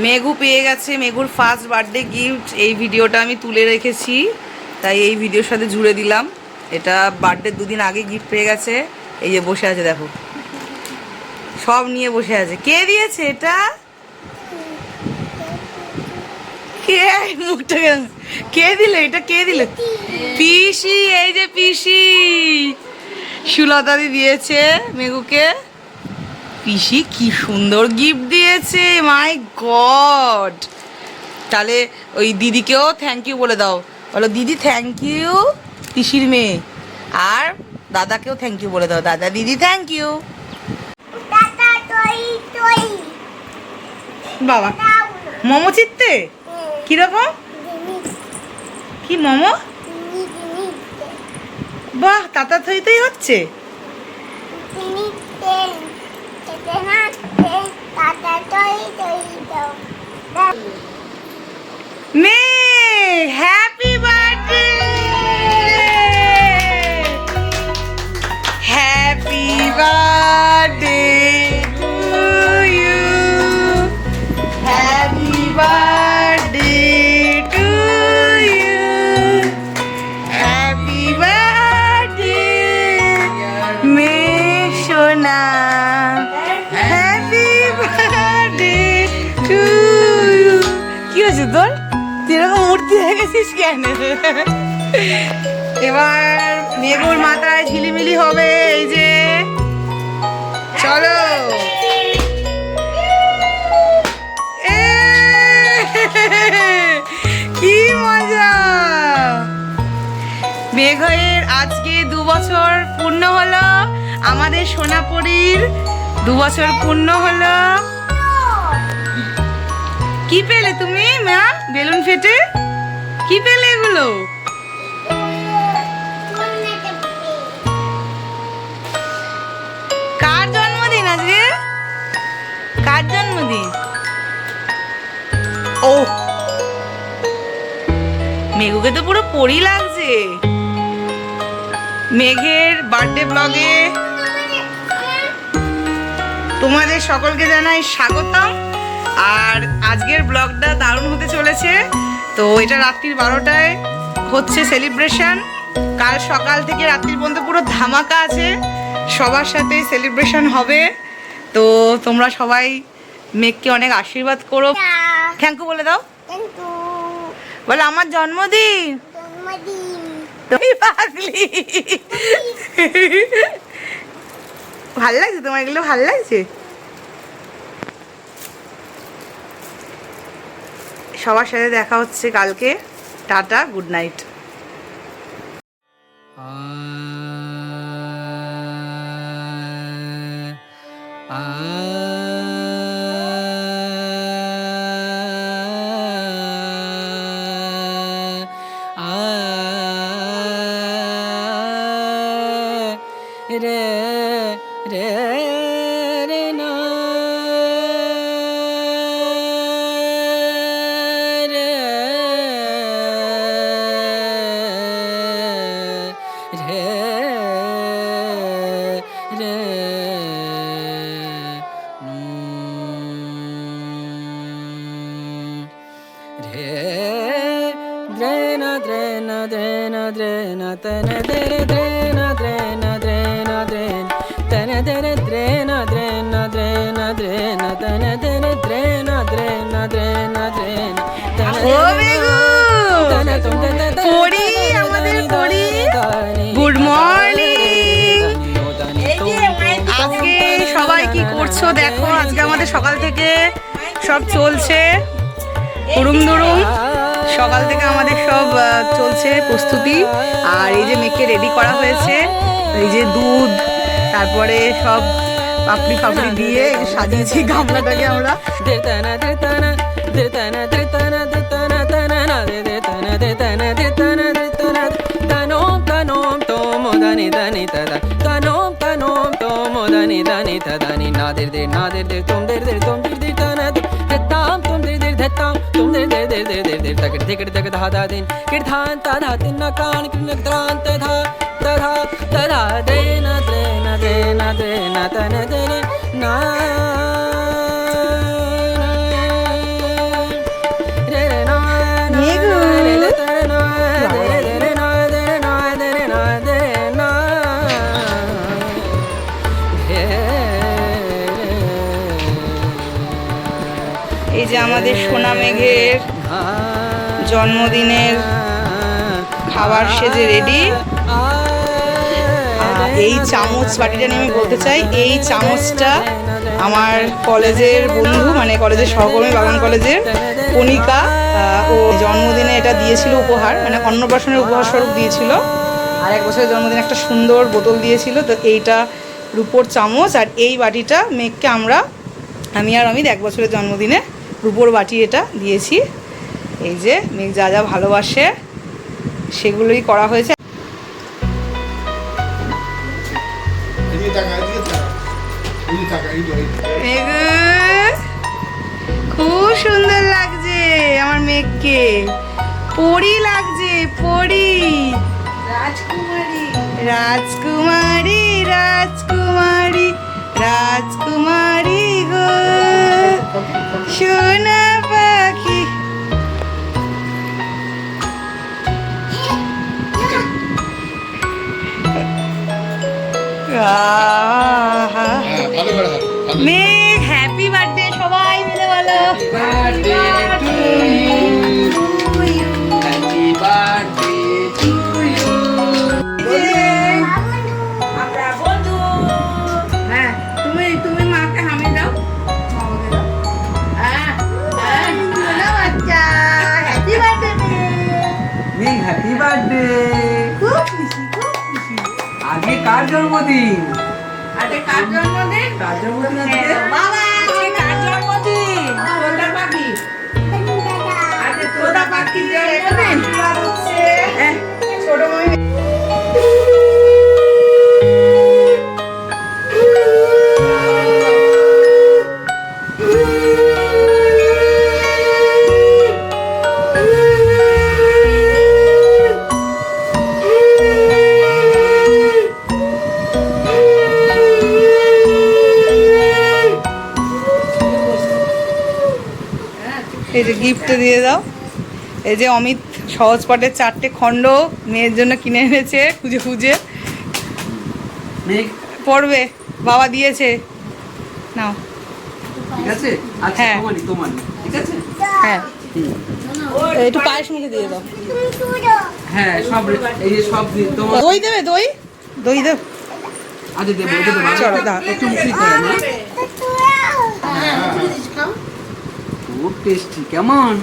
মেঘু পেয়ে গেছে মেঘুর first birthday gift. এই ভিডিওটা আমি তুলে রেখেছি, তাই এই ভিডিওর সাথে জুড়ে দিলাম। এটা বার্থডে 2 দিন আগে গিফট পেয়ে গেছে। এই যে বসে আছে, দেখো সব নিয়ে বসে আছে। কে দিয়েছে এটা? কে? মুখটা কে দিল এটা? কে দিল? পিসি। এই যে পিসি সুলতাদি দিয়েছে মেঘুকে। পিসি কি সুন্দর গিফট দিয়েছে, মাই গড। তাহলে ওই দিদিকেও থ্যাংক ইউ বলে দাও, বলো দিদি থ্যাংক ইউ পিসির মেয়ে। আর দাদাকেও থ্যাংক ইউ বলে দাও, দাদা দিদি থ্যাংক ইউ। বাবা মোমো চিত্তে কিরকম? কি মোমো? বাহ, তাতা থই থই হচ্ছে। মে happy birthday, happy birthday to you, happy birthday to you, happy birthday মে সোনা, হ্যাপি বার্থডে টু ইউ। কি হয়েছে তোর? তুই এরকম মূর্তি হয়ে গেছিস কেন? এবার মেঘুর মাথায় ঝিলিমিলি হবে। এই যে চলো, কি মজা। মেঘের আজকে 2 বছর পূর্ণ হলো, আমাদের সোনাপুরীর 2 বছর পূর্ণ হলো। কি পেলে তুমি মা? বেলুন ফেটে কি পেলে এগুলো? কার জন্মদিন আজকে? কার জন্মদিন? ও মেঘুকে তো পুরো পরি লাগছে। মেঘের বার্থডে ব্লগে তোমাদের সকলকে জানাই স্বাগতম। আর আজকের ব্লগটা দারুণ হতে চলেছে। তো এটা রাত্রির 12টায় হচ্ছে সেলিব্রেশন। কাল সকাল থেকে রাত্রির পর্যন্ত পুরো ধামাকা আছে, সবার সাথে সেলিব্রেশন হবে। তো তোমরা সবাই মেঘকে অনেক আশীর্বাদ করো। থ্যাংক ইউ বলে দাও, বলে আমার জন্মদিন। তুমি পাগলি। ভাল লাগছে তোমার এগুলো? ভাল লাগছে? সবার সাথে দেখা হচ্ছে কালকে। Tata, good night. রে রে রে না রে রে রে রে দ্রেনা দ্রেনা দ্রেনা দ্রেনা তন দ্রে দ্রেনা দ্রেনা দ্রেনা দ্রেন তন দ্রে দ্রেনা দ্রেনা দ্রেনা দ্রেনা তন দ্রে দ্রেনা দ্রেনা দ্রেনা দ্রেন ও মেঘু, পরি, আমাদের পরি, গুড মর্নিং। আজকে সবাই কি করছো দেখো। আজকে আমাদের সকাল থেকে সব চলছে হুড়ুম দুড়ুম। সকাল থেকে আমাদের সব চলছে প্রস্তুতি। আর এই যে মেয়েকে রেডি করা হয়েছে, এই যে দুধ, তারপরে সব পাপড়ি ফাপড়ি দিয়ে সাজিয়েছি গামলাটাকে আমরা। এই যে আমাদের সোনা মেঘের জন্মদিনের খাবার সেজে রেডি। এই চামচ বাটিটা নিয়ে আমি বলতে চাই, এই চামচটা আমার কলেজের বন্ধু, মানে কলেজের সহকর্মী, বাগান কলেজের কণিকা, ও জন্মদিনে এটা দিয়েছিল উপহার, মানে অন্নপ্রাশনের উপহার স্বরূপ দিয়েছিল। আর 1 বছরের জন্মদিনে একটা সুন্দর বোতল দিয়েছিল। তো এইটা রুপোর চামচ, আর এই বাটিটা মেঘকে আমি আর অমিত 1 বছরের জন্মদিনে রুপোর বাটি এটা দিয়েছি। এই যে মেঘ যা যা ভালোবাসে সেগুলোই করা হয়েছে। খুব সুন্দর লাগছে আমার মেঘকে, পরি লাগছে, পরি, রাজকুমারী রাজকুমারী রাজকুমারী রাজকুমারী গো সোনা পাখি। মেঘ হ্যাপি বার্থডে, সবাই মিলে বলো তুমি মাকে হামি দাও, বাচ্চা হ্যাপি বার্থডে মেঘ, হ্যাপি বার্থডে। খুব খুশি, খুব খুশি। আগে কার জন্মদিন? আজকে কার জন্মদিন? কার জন্মদিন আজকে? বাবা আজকে কার জন্মদিন? তোতা পাখি। আজকে তোতা পাখির জন্মদিন। ছোট মনি এই যে গিফটে দিয়ে দাও। এই যে অমিত সহজ পাঠের 4টে খণ্ড মেয়ের জন্য কিনে এনেছে খুঁজে খুঁজে, পড়বে, বাবা দিয়েছে, নাও। ঠিক আছে, আচ্ছা হ্যাঁ। তোমারই ঠিক আছে। হ্যাঁ একটু পায়েস মুখে দিয়ে দাও। হ্যাঁ সব এই যে সব তোমার। দই দেবে? দই দই দেব। আচ্ছা দেবো, এটা দেবো। চলো দাও। একটু মুখে দিতে হবে না? খুব টেস্টি। কেমন?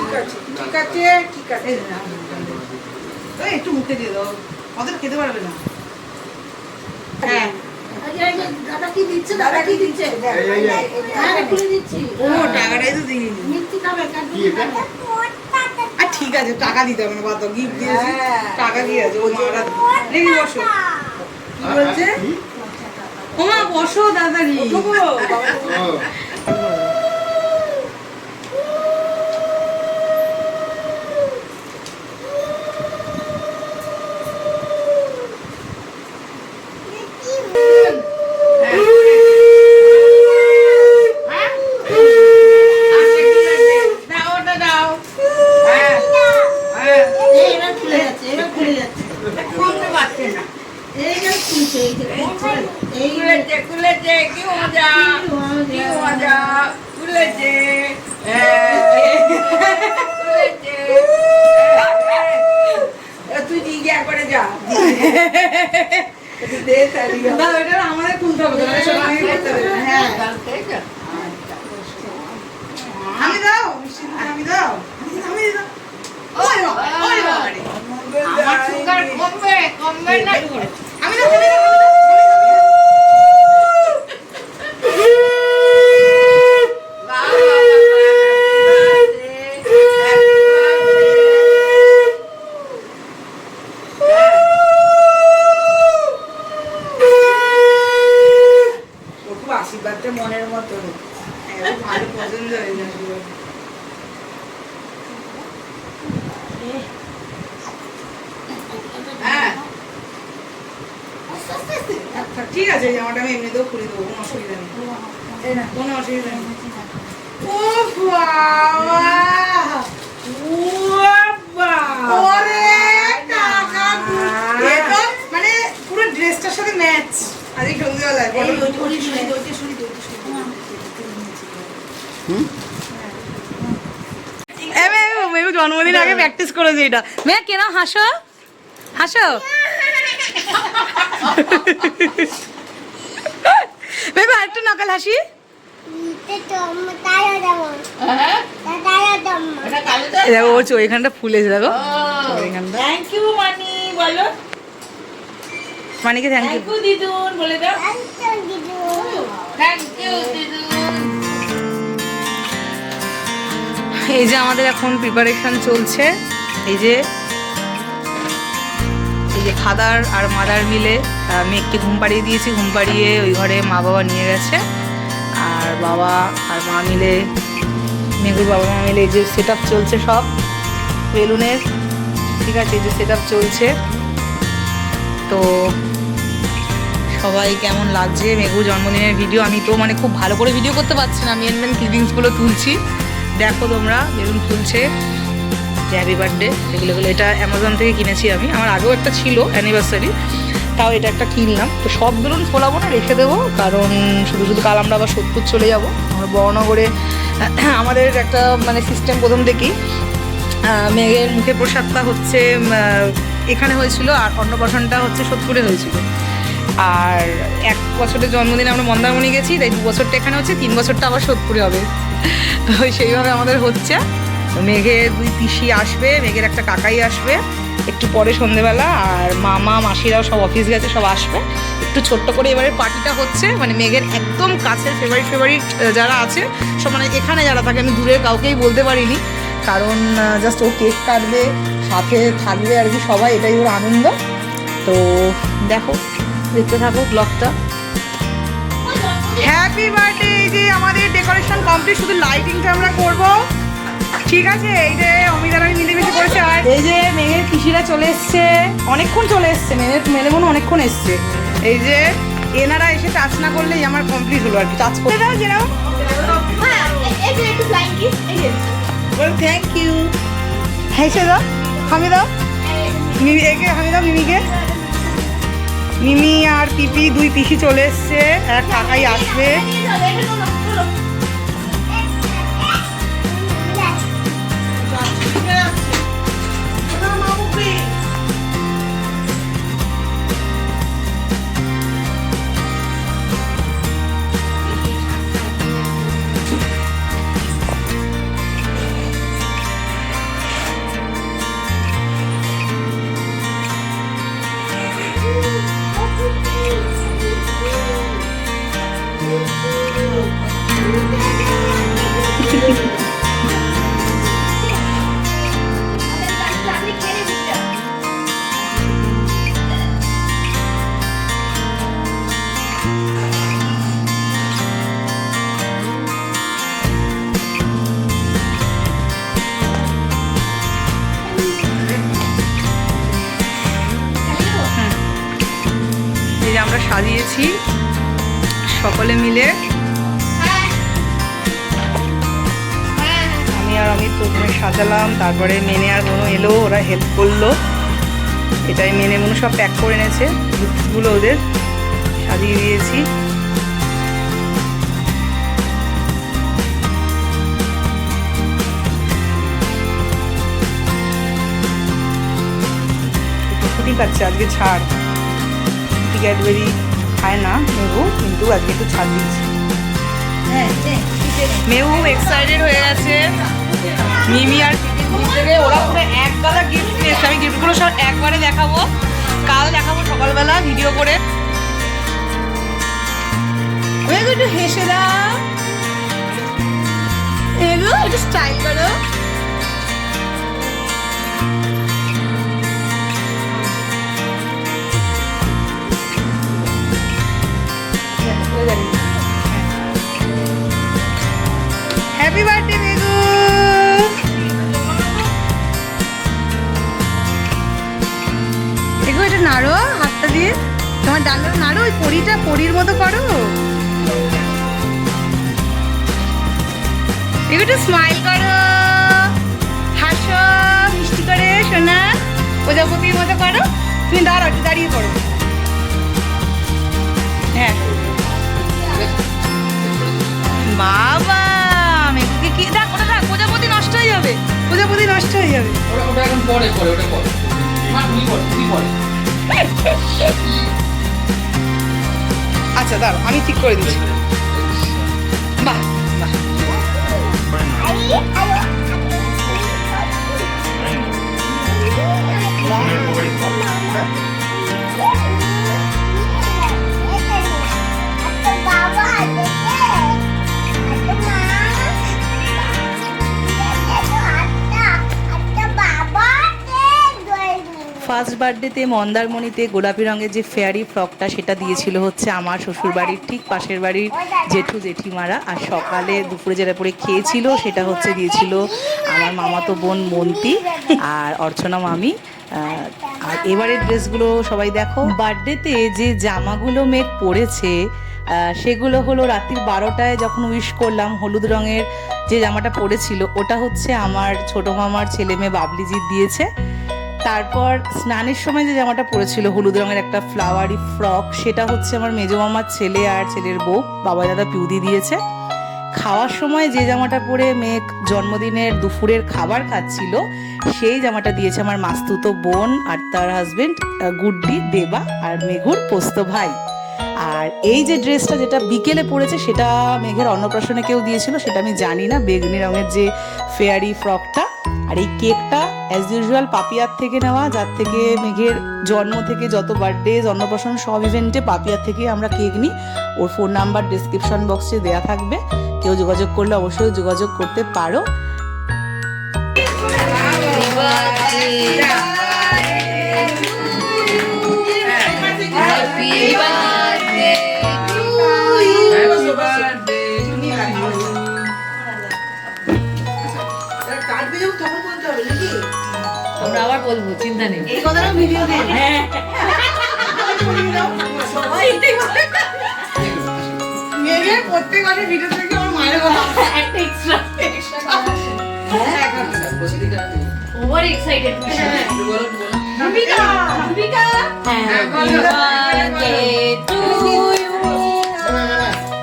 ঠিক আছে, ঠিক আছে। একটু মুখে দিয়ে দাও, অতটা খেতে পারবে না। হ্যাঁ দাদা কি দিচ্ছে? দাদা কি দিচ্ছে? খুলে দিচ্ছি। ও টাকাটাই তো দিইনি। মিষ্টি খাবে? আর ঠিক আছে, টাকা দিতে হবে না, কত গিফট দিয়েছি, টাকা দিয়েছে। ও মারা দেখি বসো, কি বলছে? ও মা বসো দাদারি। খুলেছে, কি মজা, কি মজা, খুলেছে, খুলেছে। তুই জিজ্ঞা করে যা। আমাদের খুলতে হবে, হ্যাঁ আমি দাও, আমি দাও, আমি দাও। আমার সুগার কমবে, কমবে না। আমি দাও, আমি দাও। আশীর্বাদটা মনের মতো ভালো পছন্দ হয়ে যাবে। ঠিক আছে, এই জামাটা আমি এমনিতেও খুলে দেবো, কোনো অসুবিধা নেই, কোনো অসুবিধা নেই। ও বাবা, ওরে টাকা, এ তো মানে পুরো ড্রেসটার সাথে ম্যাচ। আজকে সন্ধ্যেবেলায় জন্মদিন আগে প্র্যাকটিস করেছে এটা। মেয়ে কেন হাসো হাসো বেবি, আরেকটু নকল হাসি। দেখো ও এখানটা ফুলেছে, দেখো এখানটা। থ্যাংক ইউ মানি বলো, মানিকে থ্যাংক ইউ। থ্যাংক ইউ দিদুন বলে দাও, থ্যাংক ইউ দিদুন। এই যে আমাদের এখন প্রিপারেশন চলছে, এই যে ফাদার আর মাদার মিলে মেয়েকে ঘুম পাড়িয়ে দিয়েছি, ঘুম পাড়িয়ে ওই ঘরে মা বাবা নিয়ে গেছে, আর বাবা আর মা মিলে, মেঘুর বাবা মা মিলে এই যে সেট আপ চলছে সব বেলুনের, ঠিক আছে, এই যে সেট আপ চলছে। তো সবাই কেমন লাগছে মেঘুর জন্মদিনের ভিডিও? আমি তো মানে খুব ভালো করে ভিডিও করতে পারছি না, মেন ক্লিপিংসগুলো তুলছি, দেখো তোমরা। বেলুন ফুলছে, যে হ্যাপি বার্থডে, এগুলো এটা অ্যামাজন থেকে কিনেছি আমি, আমার আগেও একটা ছিল অ্যানিভার্সারি, তাও এটা একটা কিনলাম। তো সব বেলুন ফোলাবো না, রেখে দেবো, কারণ শুধু শুধু কাল আমরা আবার সোদপুর চলে যাবো। আমরা বড়নগরে আমাদের একটা মানে সিস্টেম প্রথম থেকেই, মেঘের মুখে প্রসাদটা হচ্ছে এখানে হয়েছিল, আর অন্নপ্রাশনটা হচ্ছে সোদপুরে হয়েছিল। আর 1 বছরের জন্মদিনে আমরা মন্দারমণি গেছি, তাই 2 বছরটা এখানে হচ্ছে, 3 বছরটা আবার সোদপুরে হবে। তো সেইভাবে আমাদের হচ্ছে। মেঘের 2 পিসি আসবে, মেঘের একটা কাকাই আসবে একটু পরে সন্ধেবেলা, আর মামা মাসিরাও সব অফিস গেছে, সব আসবে। একটু ছোট্ট করে এবারে পার্টিটা হচ্ছে, মানে মেঘের একদম কাছের ফেভারিট যারা আছে সব, মানে এখানে যারা থাকে, আমি দূরের কাউকেই বলতে পারিনি, কারণ জাস্ট ও কেক কাটবে, সাথে থাকবে আর কি সবাই, এটাই ওর আনন্দ। তো দেখো, দেখতে থাকো ব্লগটা। Happy birthday. এই যে আমাদের ডেকোরেশন কমপ্লিট, শুধু লাইটিংটা আমরা করব, ঠিক আছে। এই যে অমিতার আমি মিলেমিশে করেছে, আর এই যে মেয়ের পিসিরা চলে এসছে, অনেকক্ষণ চলে এসছে, মেলে মনে অনেকক্ষণ এসছে। এই যে এনারা এসে টাচ না করলেই আমার কমপ্লিট হলো আর কি, টাচ করে দাও যেরকম। থ্যাংক ইউ, হেসে দাও, হামি দাও, মিমি একে হামি দাও, মিমিকে। মিমি আর পিপি 2 পিসি চলে এসছে, এক কাকাই আসবে। আমরা সাজিয়েছি সকলে মিলে, আমি আর অমিত প্রথমে সাজালাম, তারপরে মেনে আর মনু এলো, ওরা হেল্প করলো, এটাই মেনে মনু সব প্যাক করে এনেছে, গিফটগুলো ওদের সাজিয়ে দিয়েছি। ছুটি পাচ্ছে আজকে, ছাড়, ক্যাডবেরি খায় না মেহু, কিন্তু আজকে একটু ছাড় দিচ্ছি। মেহু এক্সাইটেড হয়ে গেছে, মিমি আর থেকে ওরা পুরো এক গাদা গিফট নিয়েছে। আমি গিফটগুলো সব একবারে দেখাবো, কাল দেখাবো সকালবেলা ভিডিও করে। একটু হেসে দাও, একটু স্টাইল করো। Happy birthday মেঘু। মেঘু এটা নাড়ো হাতটা দিয়ে, তোমার ডান্ডা নাড়ো, ওই পরির মতো করো। একটু স্মাইল করো, হাসো মিষ্টি করে সোনা, প্রজাপতির মতো করো। তুমি দাঁড়াও, একটু দাঁড়িয়ে পড়ো। হ্যাঁ বাবা, মেঘুকে কি দেখ, ওটা দেখ, প্রজাপতি নষ্ট হয়ে যাবে, প্রজাপতি নষ্ট হয়ে যাবে। ওটা এখন পরে ওটা পরে তুমি পরে। আচ্ছা দাঁড়াও, আমি ঠিক করে দিচ্ছি। বাহ বাহ, ফার্স্ট বার্থডেতে মন্দারমণিতে গোলাপি রঙের যে ফেয়ারি ফ্রকটা, সেটা দিয়েছিল হচ্ছে আমার শ্বশুরবাড়ির ঠিক পাশের বাড়ির জেঠু জেঠিমারা। আর সকালে দুপুরে যেটা পরে খেয়েছিল সেটা হচ্ছে দিয়েছিল আমার মামাতো বোন মন্তি আর অর্চনা মামি। আর এবারের ড্রেসগুলো সবাই দেখো। বার্থডেতে যে জামাগুলো মেঘ পরেছে সেগুলো হলো রাত্রির 12টায় যখন উইশ করলাম, হলুদ রঙের যে জামাটা পরেছিল ওটা হচ্ছে আমার ছোট মামার ছেলে মেয়ে বাবলিজিৎ দিয়েছে। তারপর স্নানের সময় যে জামাটা পরেছিল হলুদ রঙের একটা ফ্লাওয়ারি ফ্রক, সেটা হচ্ছে আমার মেজো মামার ছেলে আর ছেলের বউ বাবা দাদা পিউদি দিয়েছে। খাওয়ার সময় যে জামাটা পরে মেঘ জন্মদিনের দুপুরের খাবার খাচ্ছিল সেই জামাটা দিয়েছে আমার মাস্তুতো বোন আর তার হাজবেন্ড গুড্ডি দেবা আর মেঘুর পোস্ত ভাই। আর এই যে ড্রেসটা যেটা বিকেলে পরেছে সেটা মেঘের অন্নপ্রাশনে কেউ দিয়েছিল, সেটা আমি জানি না। বেগুনি রঙের যে ফেয়ারি ফ্রকটা। আর এই কেকটা অ্যাজ ইউজুয়াল পাপিয়ার থেকে নেওয়া, যার থেকে মেঘের জন্ম থেকে যত বার্থডে অন্নপ্রাশন সব ইভেন্টে পাপিয়ার থেকে আমরা কেক নিই। ওর ফোন নাম্বার ডেসক্রিপশন বক্সে দেওয়া থাকবে, কেউ যোগাযোগ করলে অবশ্যই যোগাযোগ করতে পারো। আমরা আবার বলবো, চিন্তা নেই। এই কথাটা ভিডিও দেন। হ্যাঁ, সবাই এটাই বলে। মেয়ের প্রত্যেকবারে ভিডিও থেকে আমার মায়ের কথা একটা extra over excited. Bhumika Bhumika happy birthday to you,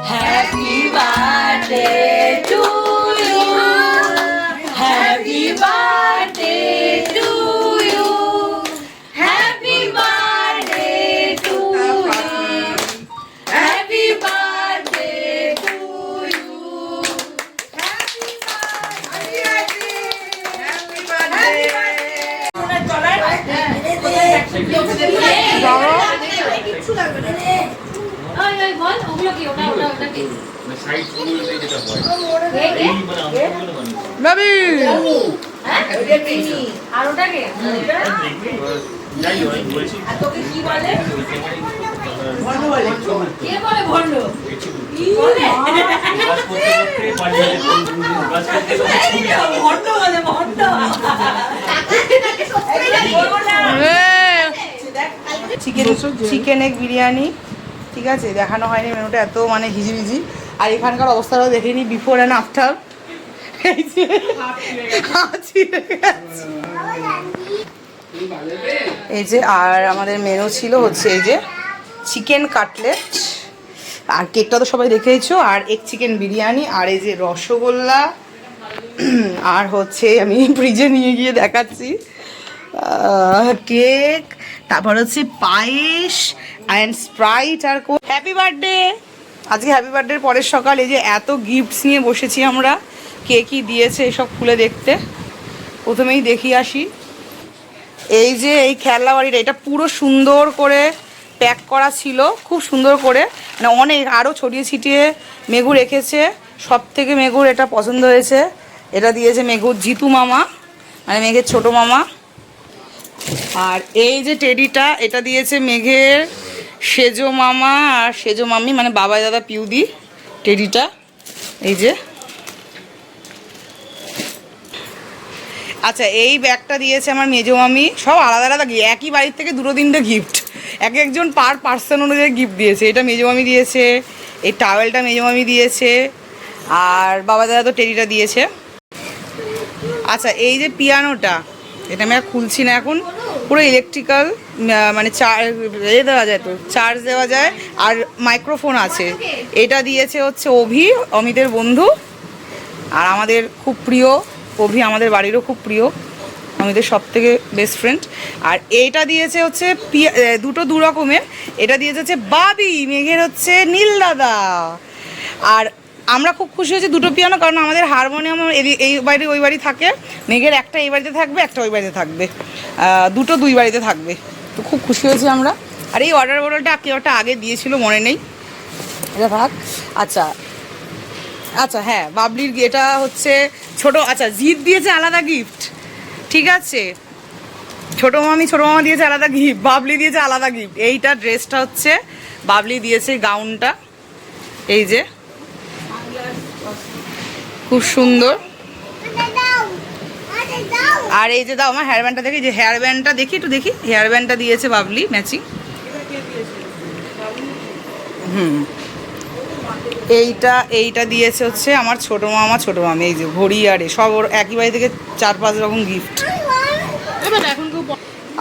happy birthday to you, happy birthday to you, happy birthday to you, happy birthday to you, happy birthday কিচ্ছু লাগবে না রে। ওই ওই বল, ওগুলো কি? ওটা ওটা ওটা কি? সাইড ফুলতে যেটা হয় কে কে? এই মানে আমগুলো বানিয়ে বাবি হ্যাঁ? আর ওটা কে? যাই হয় বলছি আর তোকে কি বলে? কে বলে ভন্ড? কি বলে? কাজ করতে করতে পাঞ্জাবে কাজ করতে করতে ছবি আঁকা। ভন্ড বলে ভন্ড। চিকেন এগ বিরিয়ানি, ঠিক আছে, দেখানো হয়নি মেনুটা, এত মানে হিজিবিজি। আর এখানকার অবস্থাটাও দেখেনি বিফোর অ্যান্ড আফটার। এই যে আর আমাদের মেনু ছিল হচ্ছে এই যে চিকেন কাটলেট, আর কেকটা তো সবাই দেখেইছো, আর এগ চিকেন বিরিয়ানি, আর এই যে রসগোল্লা, আর হচ্ছে আমি ফ্রিজে নিয়ে গিয়ে দেখাচ্ছি কেক, তারপর হচ্ছে পায়েস অ্যান্ড স্প্রাইট আর হ্যাপি বার্থডে। আজকে হ্যাপি বার্থডের পরের সকাল এই যে এত গিফটস নিয়ে বসেছি আমরা, কে কী দিয়েছে এসব খুলে দেখতে। প্রথমেই দেখি আসি, এই যে এই খেলনা বাড়িটা, এটা পুরো সুন্দর করে প্যাক করা ছিল, খুব সুন্দর করে, মানে অনেক আরও ছড়িয়ে ছিটিয়ে মেঘু রেখেছে। সব থেকে মেঘুর এটা পছন্দ হয়েছে, এটা দিয়েছে মেঘুর জিতু মামা, মানে মেঘের ছোট মামা। আর এই যে টেডিটা, এটা দিয়েছে মেঘের সেজো মামা আর সেজো মামি, মানে বাবাই দাদা পিউদি টেডিটা। এই যে আচ্ছা, এই ব্যাগটা দিয়েছে আমার মেজো মামি। সব আলাদা আলাদা, একই বাড়ির থেকে দুটো তিনটে গিফট। এক একজন পার পার্সন অনুযায়ী গিফট দিয়েছে। এটা মেজমামি দিয়েছে, এই টাওয়েলটা মেজমামি দিয়েছে, আর বাবা দাদা তো টেডিটা দিয়েছে। আচ্ছা, এই যে পিয়ানোটা, এটা আমি আর খুলছি না এখন, পুরো ইলেকট্রিক্যাল, মানে দেওয়া যায়, তো চার্জ দেওয়া যায়, আর মাইক্রোফোন আছে। এটা দিয়েছে হচ্ছে অভি, অমিতের বন্ধু, আর আমাদের খুব প্রিয় অভি, আমাদের বাড়িরও খুব প্রিয়, আমাদের সব থেকে বেস্ট ফ্রেন্ড। আর এইটা দিয়েছে হচ্ছে দু রকমের, এটা দিয়েছে হচ্ছে বাবি, মেঘের হচ্ছে নীল দাদা। আর আমরা খুব খুশি হয়েছি দুটো পিয়ানো, কারণ আমাদের হারমোনিয়াম এই বাড়ি ওই বাড়ি থাকে, মেঘের একটা এই বাড়িতে থাকবে, একটা ওই বাড়িতে থাকবে, দুটো দুই বাড়িতে থাকবে, তো খুব খুশি হয়েছি আমরা। আর এই অর্ডার বটলটা কেউ একটা আগে দিয়েছিল, মনে নেই, এটা থাক। আচ্ছা আচ্ছা, হ্যাঁ, বাবলির এটা হচ্ছে ছোট, আচ্ছা জিৎ দিয়েছে আলাদা গিফট, ঠিক আছে, ছোট মামা দিয়েছে আলাদা গিফট, বাবলি দিয়েছে আলাদা গিফট। এইটা ড্রেসটা হচ্ছে বাবলি দিয়েছে, গাউনটা এই যে খুব সুন্দর। আর এই যে দাও আমার হেয়ার ব্যান্ডটা দেখি, যে হেয়ার ব্যান্ডটা দেখি, একটু দেখি, হেয়ার ব্যান্ডটা দিয়েছে বাবলি ম্যাচিং। এইটা দিয়েছে হচ্ছে আমার ছোট মামা ছোট মামি, এই যে ঘড়ি, আর সব ওর একই বাড়ি থেকে 4-5 রকম গিফট।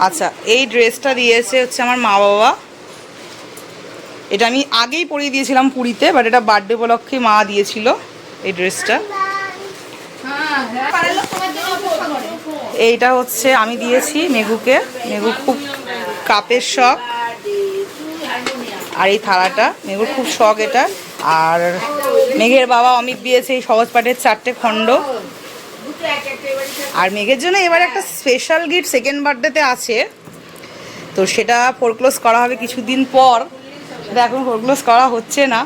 আচ্ছা, এই ড্রেসটা দিয়েছে হচ্ছে আমার মা বাবা, এটা আমি আগেই পরিয়ে দিয়েছিলাম পুরীতে, বাট এটা বার্থডে উপলক্ষে মা দিয়েছিল এই ড্রেসটা। এইটা হচ্ছে আমি দিয়েছি মেঘুকে, মেঘু খুব কাপের শখ, আর এই থালাটা মেঘুর খুব শখ এটা। আর মেঘের বাবা অমিত দিয়েছে এই সহজ পাঠের 4টে খণ্ড। আর মেঘের জন্য এবার একটা স্পেশাল গিফট সেকেন্ড বার্থডেতে আছে, তো সেটা ফোরক্লোজ করা হবে কিছুদিন পর, সেটা এখন ফোরক্লোজ করা হচ্ছে না।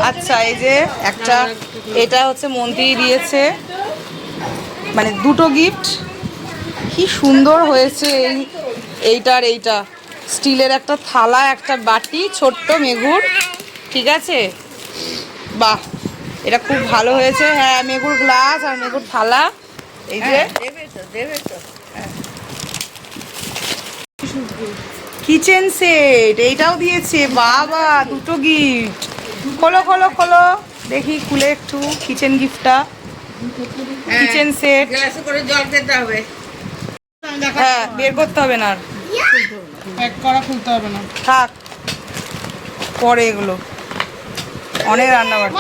আচ্ছা, এই যে একটা, এটা হচ্ছে মন্ত্রী দিয়েছে, মানে দুটো গিফট, কি সুন্দর হয়েছে এইটার এইটা, স্টিলের একটা থালা, একটা বাটি, ছোট্ট মেঘুর, ঠিক আছে, বাহ, এটা খুব ভালো হয়েছে। হ্যাঁ, মেঘুর গ্লাস আর মেঘুর থালা, এই যে কিচেন সেট, এইটাও দিয়েছে, বাবা দুটো গিফট। খোলো খোলো খোলো দেখি, খুলে একটু কিচেন গিফটটা, কিচেন সেট, করে জল খেতে হবে, হ্যাঁ বের করতে হবে না, এক করা খুলতে হবে না, থাক পরে, এগুলো অনেক রান্না বান্না,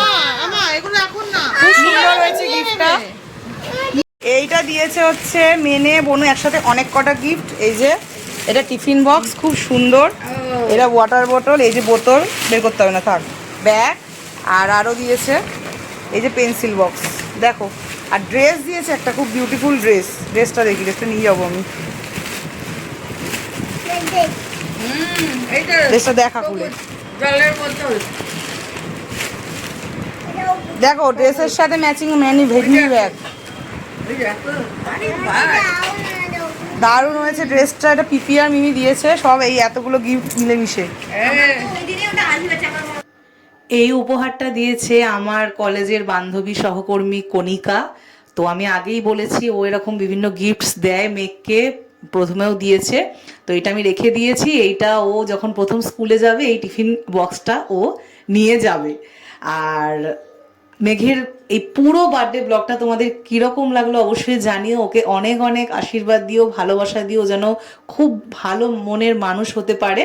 খুব সুন্দর হয়েছে গিফটটা। এইটা দিয়েছে হচ্ছে মেনে বোনু একসাথে অনেক কটা গিফট। এই যে এটা টিফিন বক্স, খুব সুন্দর, এটা ওয়াটার বোতল, এই যে বোতল, বের করতে হবে না, থাক, ব্যাগ, আর আরও দিয়েছে এই যে পেন্সিল বক্স, দেখো, আর ড্রেস দিয়েছে একটা খুব বিউটিফুল ড্রেস, ড্রেসটা দেখি, ড্রেসটা নিয়ে যাবো আমি, ড্রেসটা দেখা খুলে, জলের বোতল, দেখো ড্রেসের সাথে ম্যাচিং ভেটনি ব্যাগ, দারুণ হয়েছে ড্রেসটা, এটা পিপি আর মিমি দিয়েছে, সব এই এতগুলো গিফট মিলেমিশে। এই উপহারটা দিয়েছে আমার কলেজের বান্ধবী সহকর্মী কণিকা। তো আমি আগেই বলেছি ও এরকম বিভিন্ন গিফটস দেয় মেঘকে, প্রথমেও দিয়েছে, তো এটা আমি রেখে দিয়েছি। এইটা ও যখন প্রথম স্কুলে যাবে এই টিফিন বক্সটা ও নিয়ে যাবে। আর মেঘের এই পুরো বার্থডে ব্লগটা তোমাদের কীরকম লাগলো অবশ্যই জানিও। ওকে অনেক অনেক আশীর্বাদ দিও, ভালোবাসা দিও, যেন খুব ভালো মনের মানুষ হতে পারে।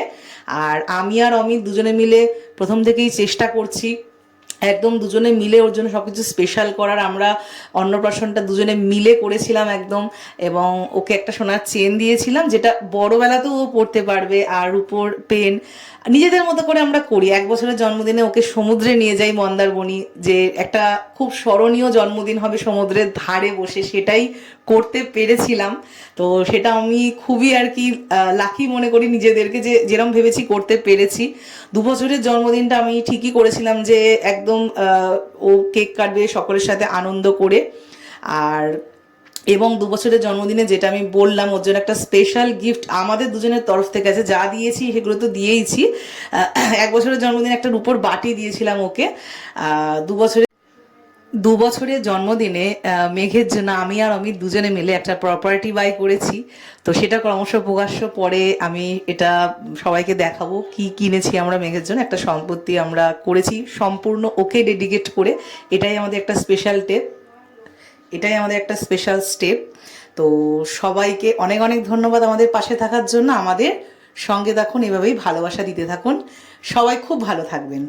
আর আমি আর অমিত দুজনে মিলে প্রথম থেকেই চেষ্টা করছি একদম দুজনে মিলে ওর জন্য সব কিছু স্পেশাল করার। আমরা অন্নপ্রাশনটা দুজনে মিলে করেছিলাম একদম, এবং ওকে একটা সোনার চেন দিয়েছিলাম যেটা বড়বেলাতেও ও পরতে পারবে, আর রূপোর পেন নিজেদের মতো করে আমরা করি। 1 বছরের জন্মদিনে ওকে সমুদ্রে নিয়ে যাই মন্দারমণি, যে একটা খুব স্মরণীয় জন্মদিন হবে সমুদ্রের ধারে বসে, সেটাই করতে পেরেছিলাম। তো সেটা আমি খুবই আর কি লাকি মনে করি নিজেদেরকে, যে যেরকম ভেবেছি করতে পেরেছি। 2 বছরের জন্মদিনটা আমি ঠিকই করেছিলাম, যে একদম ও কেক কাটবে সকলের সাথে আনন্দ করে। আর এবং 2 বছরের জন্মদিনে যেটা আমি বললাম, ওর জন্য একটা স্পেশাল গিফট আমাদের দুজনের তরফ থেকে আছে। যা দিয়েছি সেগুলো তো দিয়েইছি। 1 বছরের জন্মদিনে একটা রূপোর বাটি দিয়েছিলাম ওকে। 2 বছরের 2 বছরের জন্মদিনে মেঘের জন্য আমি আর অমিত দুজনে মিলে একটা প্রপার্টি বাই করেছি। তো সেটা ক্রমশ প্রকাশ্য পরে আমি এটা সবাইকে দেখাবো কি কিনেছি আমরা মেঘের জন্য। একটা সম্পত্তি আমরা করেছি সম্পূর্ণ ওকে ডেডিকেট করে। এটাই আমাদের একটা স্পেশাল স্টেপ। তো সবাইকে অনেক অনেক ধন্যবাদ আমাদের পাশে থাকার জন্য। আমাদের সঙ্গে থাকুন, এভাবেই ভালোবাসা দিতে থাকুন। সবাই খুব ভালো থাকবেন।